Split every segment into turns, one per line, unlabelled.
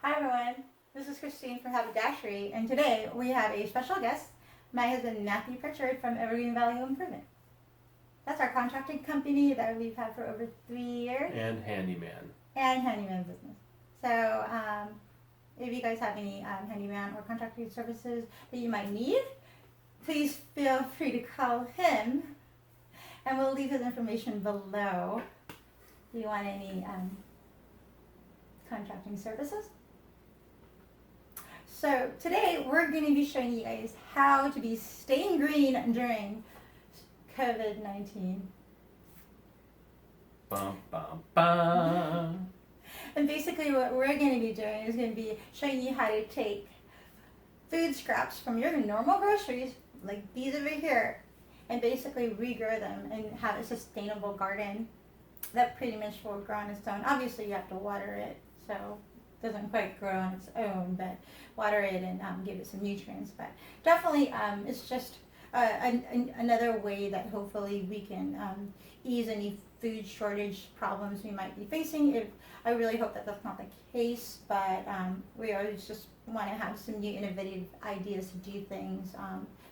Hi everyone, this is Christine from Haberdashery, and today we have a special guest, my husband Matthew Pritchard from Evergreen Valley Home Improvement. That's our contracting company that we've had for over 3 years.
And handyman.
And handyman business. So if you guys have any handyman or contracting services that you might need, please feel free to call him, and we'll leave his information below if you want any contracting services. So today we're going to be showing you guys how to be staying green during COVID-19.
Bum, bum, bum.
And basically what we're going to be doing is going to be showing you how to take food scraps from your normal groceries, like these over here, and basically regrow them and have a sustainable garden that pretty much will grow on its own. Obviously you have to water it, so it doesn't quite grow on its own, but water it and give it some nutrients. But definitely it's just another way that hopefully we can ease any food shortage problems we might be facing. I really hope that that's not the case, but we always just want to have some new innovative ideas to do things,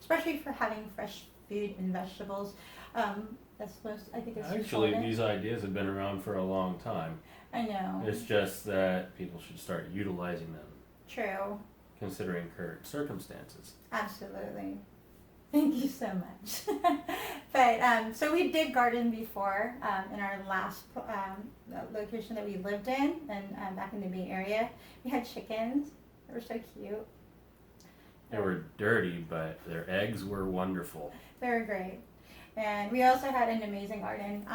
especially for having fresh food and vegetables. That's supposed to, I think it's
Actually,
important.
these ideas have been around for a long time.
I know.
It's just that people should start utilizing them,
True.
considering current circumstances.
Absolutely. Thank you so much. But so we did garden before in our last location that we lived in, and back in the Bay Area. We had chickens. They were so cute.
They were dirty, but their eggs were wonderful.
They were great. And we also had an amazing garden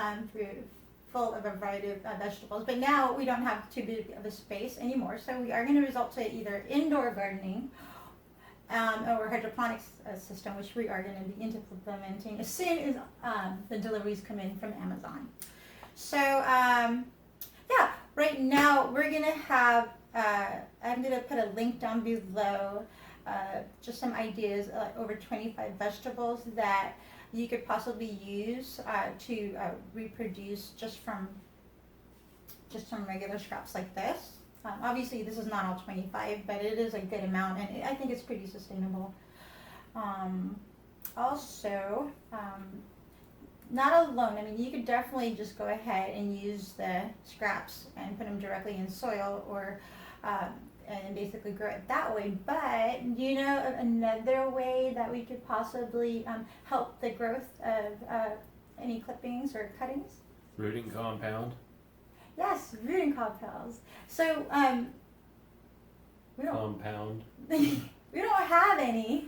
full of a variety of vegetables. But now we don't have too big of a space anymore, so we are going to resort to either indoor gardening or hydroponics system, which we are going to be implementing as soon as the deliveries come in from Amazon. So yeah, right now we're going to have, I'm going to put a link down below, just some ideas, over 25 vegetables that you could possibly use to reproduce just from some regular scraps like this. Obviously this is not all 25, but it is a good amount, and I think it's pretty sustainable. Also, not alone, I mean, you could definitely just go ahead and use the scraps and put them directly in soil, or and basically grow it that way. But do you know of another way that we could possibly help the growth of any clippings or cuttings?
Rooting compound?
Yes, rooting compounds. So we don't
Compound?
we don't have any.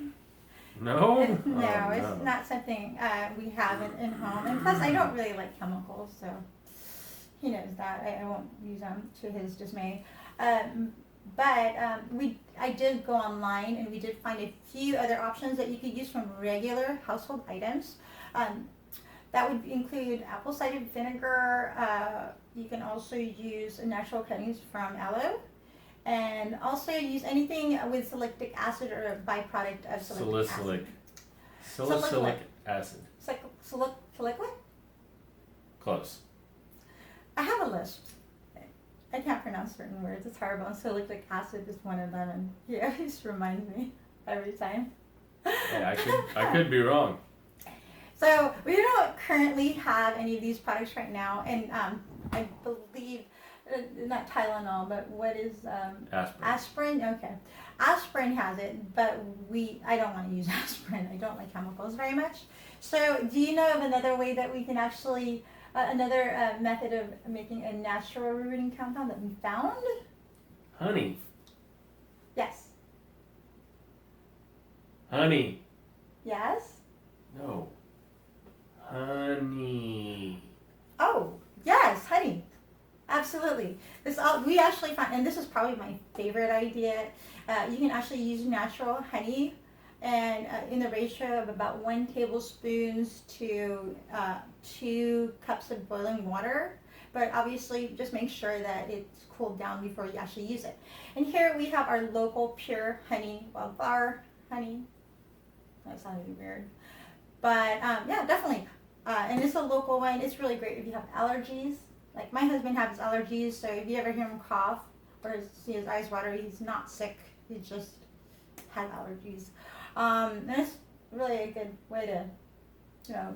No?
No,
Oh,
it's not something we have in home. And plus, I don't really like chemicals, so he knows that. I won't use them to his dismay. But I did go online, and we did find a few other options that you could use from regular household items. That would include apple cider vinegar. You can also use natural cuttings from aloe, and also use anything with salicylic acid or a byproduct of salicylic acid.
Salicylic acid.
Salicylic?
Close.
I have a list. I can't pronounce certain words. It's horrible. And salicylic acid is one of them, and he always reminds me every time.
Yeah, I could be wrong.
So we don't currently have any of these products right now, and I believe not Tylenol, but what is
Aspirin.
aspirin? Okay, aspirin has it, but I don't want to use aspirin. I don't like chemicals very much. So do you know of another way that we can actually another method of making a natural rooting compound that we found?
Honey.
Yes.
Honey.
Yes.
No. Honey.
Oh, yes, honey. Absolutely. We actually found, and this is probably my favorite idea. You can actually use natural honey, and in the ratio of about 1 tablespoon to 2 cups of boiling water. But obviously, just make sure that it's cooled down before you actually use it. And here we have our local pure honey, wildflower honey. That sounded weird. But yeah, definitely. And it's a local one. It's really great if you have allergies. Like my husband has allergies, so if you ever hear him cough or see his eyes water. He's not sick. He just has allergies. And it's really a good way to,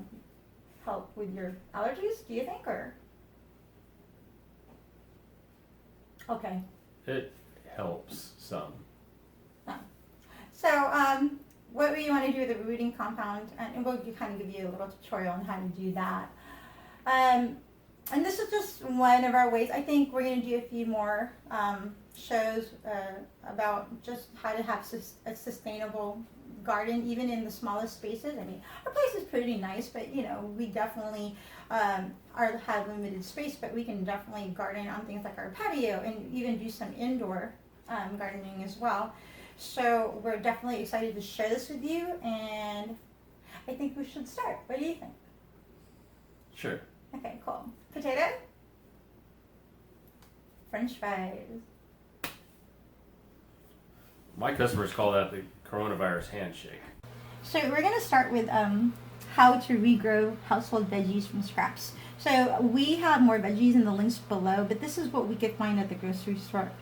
help with your allergies, do you think, or? Okay.
It helps some.
So, what we want to do with the rooting compound, and we'll kind of give you a little tutorial on how to do that. And this is just one of our ways. I think we're going to do a few more shows about just how to have a sustainable garden, even in the smallest spaces. I mean, our place is pretty nice, but we definitely have limited space, but we can definitely garden on things like our patio and even do some indoor gardening as well. So we're definitely excited to share this with you, and I think we should start. What do you think?
Sure.
Okay, cool. Potato? French fries.
My customers call that the coronavirus handshake.
So we're going to start with how to regrow household veggies from scraps. So we have more veggies in the links below, but this is what we could find at the grocery store.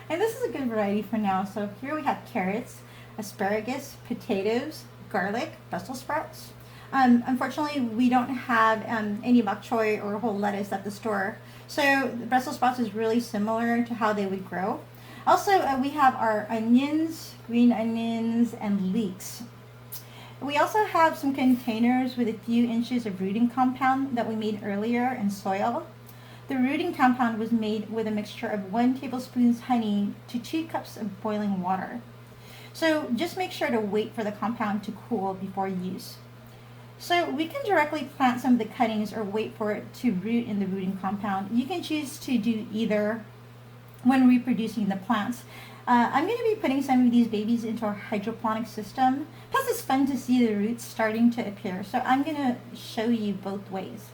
And this is a good variety for now. So here we have carrots, asparagus, potatoes, garlic, Brussels sprouts. Unfortunately, we don't have any bok choy or whole lettuce at the store. So the Brussels sprouts is really similar to how they would grow. Also, we have our onions, green onions, and leeks. We also have some containers with a few inches of rooting compound that we made earlier in soil. The rooting compound was made with a mixture of 1 tablespoon honey to 2 cups of boiling water. So just make sure to wait for the compound to cool before use. So we can directly plant some of the cuttings or wait for it to root in the rooting compound. You can choose to do either when reproducing the plants. I'm going to be putting some of these babies into our hydroponic system. Plus it's fun to see the roots starting to appear. So I'm going to show you both ways.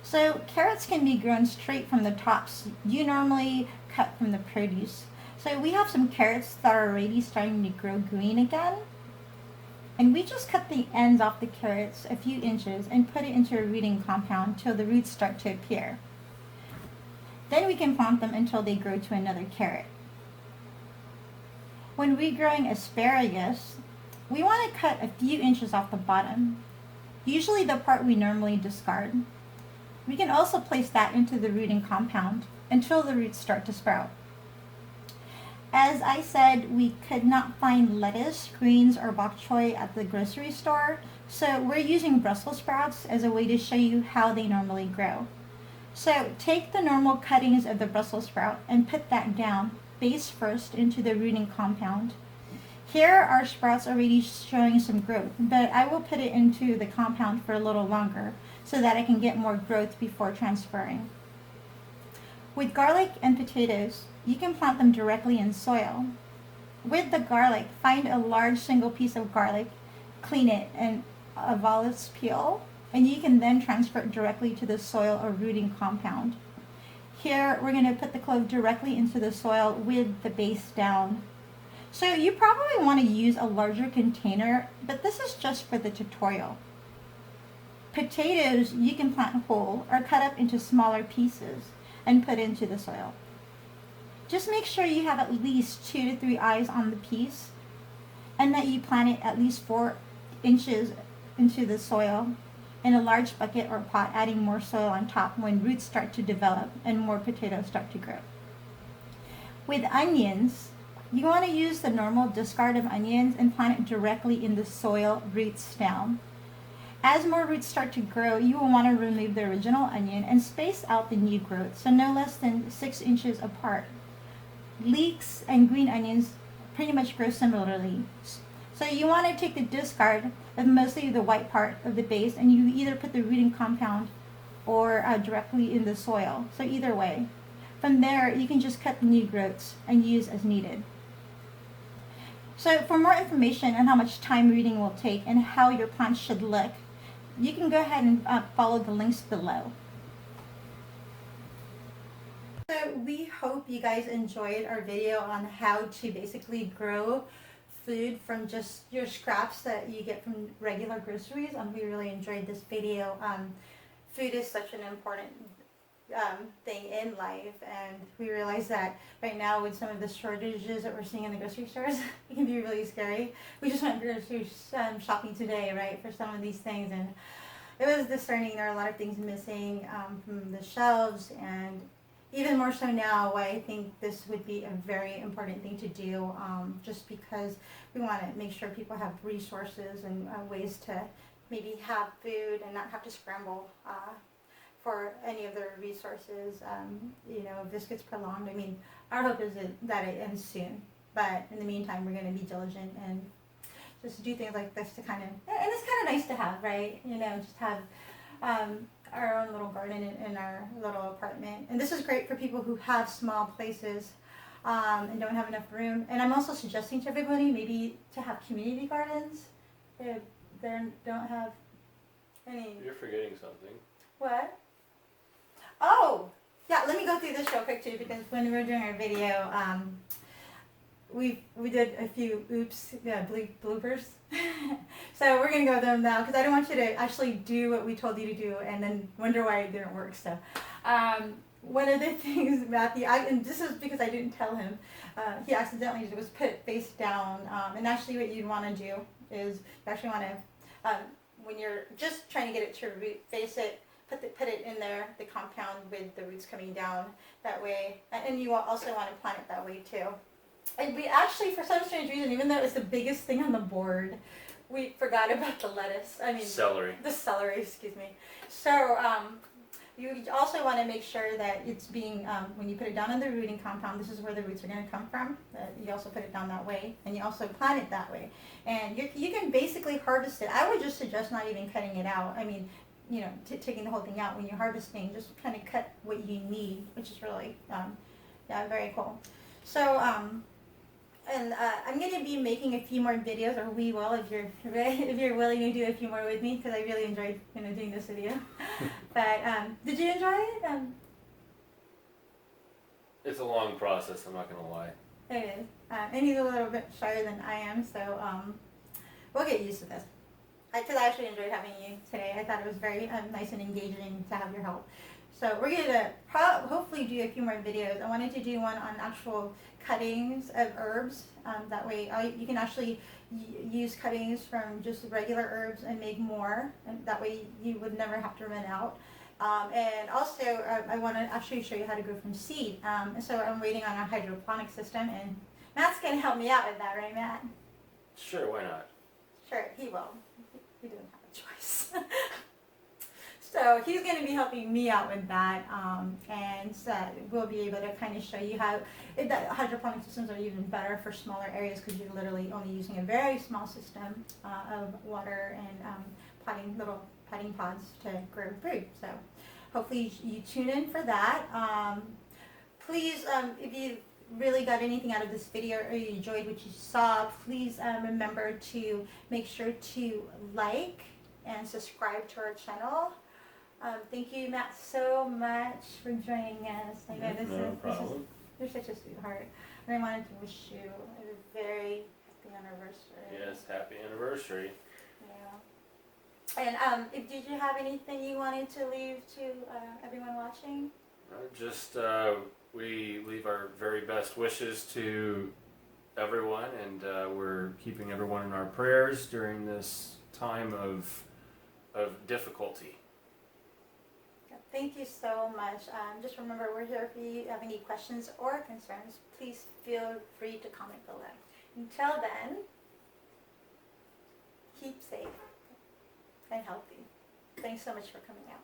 So carrots can be grown straight from the tops. You normally cut from the produce. So we have some carrots that are already starting to grow green again. And we just cut the ends off the carrots a few inches and put it into a rooting compound till the roots start to appear. Then we can plant them until they grow to another carrot. When regrowing asparagus, we want to cut a few inches off the bottom, usually the part we normally discard. We can also place that into the rooting compound until the roots start to sprout. As I said, we could not find lettuce, greens, or bok choy at the grocery store, so we're using Brussels sprouts as a way to show you how they normally grow. So take the normal cuttings of the Brussels sprout and put that down, base first, into the rooting compound. Here our sprouts already showing some growth, but I will put it into the compound for a little longer so that I can get more growth before transferring. With garlic and potatoes, you can plant them directly in soil. With the garlic, find a large single piece of garlic, clean it, and evolve its peel, and you can then transfer it directly to the soil or rooting compound. Here, we're going to put the clove directly into the soil with the base down. So you probably want to use a larger container, but this is just for the tutorial. Potatoes you can plant whole or cut up into smaller pieces and put into the soil. Just make sure you have at least 2 to 3 eyes on the piece and that you plant it at least 4 inches into the soil in a large bucket or pot, adding more soil on top when roots start to develop and more potatoes start to grow. With onions, you want to use the normal discard of onions and plant it directly in the soil, roots down. As more roots start to grow, you will want to remove the original onion and space out the new growth, so no less than 6 inches apart. Leeks and green onions pretty much grow similarly. So you want to take the discard of mostly the white part of the base, and you either put the rooting compound or directly in the soil. So either way. From there, you can just cut the new growths and use as needed. So for more information on how much time rooting will take and how your plants should look, you can go ahead and follow the links below. So we hope you guys enjoyed our video on how to basically grow food from just your scraps that you get from regular groceries. We really enjoyed this video. Food is such an important thing in life, and we realize that right now with some of the shortages that we're seeing in the grocery stores, it can be really scary. We just went grocery shopping today, right, for some of these things, and it was discerning. There are a lot of things missing from the shelves, and even more so now, why I think this would be a very important thing to do, just because we want to make sure people have resources and ways to maybe have food and not have to scramble for any of their resources. If this gets prolonged, I mean, our hope is that it ends soon. But in the meantime, we're going to be diligent and just do things like this to kind of, and it's kind of nice to have, right? Just have our own little garden in our little apartment. And this is great for people who have small places and don't have enough room. And I'm also suggesting to everybody maybe to have community gardens. They don't have any.
You're forgetting something.
What? Oh, yeah, let me go through this real quick too, because when we were doing our video, we did a few bloopers. So we're going to go through them now, because I don't want you to actually do what we told you to do and then wonder why it didn't work. So one of the things, Matthew, and this is because I didn't tell him, he accidentally was put face down. And actually what you'd want to do is you actually want to, when you're just trying to get it to root, face it, put it in there, the compound with the roots coming down that way. And you also want to plant it that way too. And we actually, for some strange reason, even though it was the biggest thing on the board, we forgot about the lettuce.
Celery.
The celery, excuse me. So you also want to make sure that it's being, when you put it down on the rooting compound, this is where the roots are going to come from. You also put it down that way, and you also plant it that way. And you can basically harvest it. I would just suggest not even cutting it out. Taking the whole thing out when you're harvesting, just kind of cut what you need, which is really, very cool. So, I'm going to be making a few more videos, or we will, if you're willing to do a few more with me, because I really enjoyed doing this video. But did you enjoy it?
It's a long process, I'm not going to lie.
It is. And he's a little bit shyer than I am, so we'll get used to this. Because I actually enjoyed having you today. I thought it was very nice and engaging to have your help. So we're going to hopefully do a few more videos. I wanted to do one on actual cuttings of herbs. That way you can actually use cuttings from just regular herbs and make more. And that way you would never have to run out. And also I want to actually show you how to grow from seed. So I'm waiting on a hydroponic system. And Matt's going to help me out with that, right, Matt?
Sure, why not?
Sure, he will. He doesn't have a choice. So he's going to be helping me out with that, and so we'll be able to kind of show you how the hydroponic systems are even better for smaller areas, because you're literally only using a very small system of water and little potting pods to grow food. So hopefully you tune in for that. Please, if you really got anything out of this video or you enjoyed what you saw, please remember to make sure to like and subscribe to our channel. Thank you, Matt, so much for joining us. I know
no problem.
You're such a sweetheart, and I wanted to wish you a very happy anniversary.
Yes, happy anniversary.
Yeah. And did you have anything you wanted to leave to everyone watching?
Just we leave our very best wishes to everyone, and we're keeping everyone in our prayers during this time of difficulty.
Thank you so much. Just remember, we're here if you have any questions or concerns. Please feel free to comment below. Until then, keep safe and healthy. Thanks so much for coming out.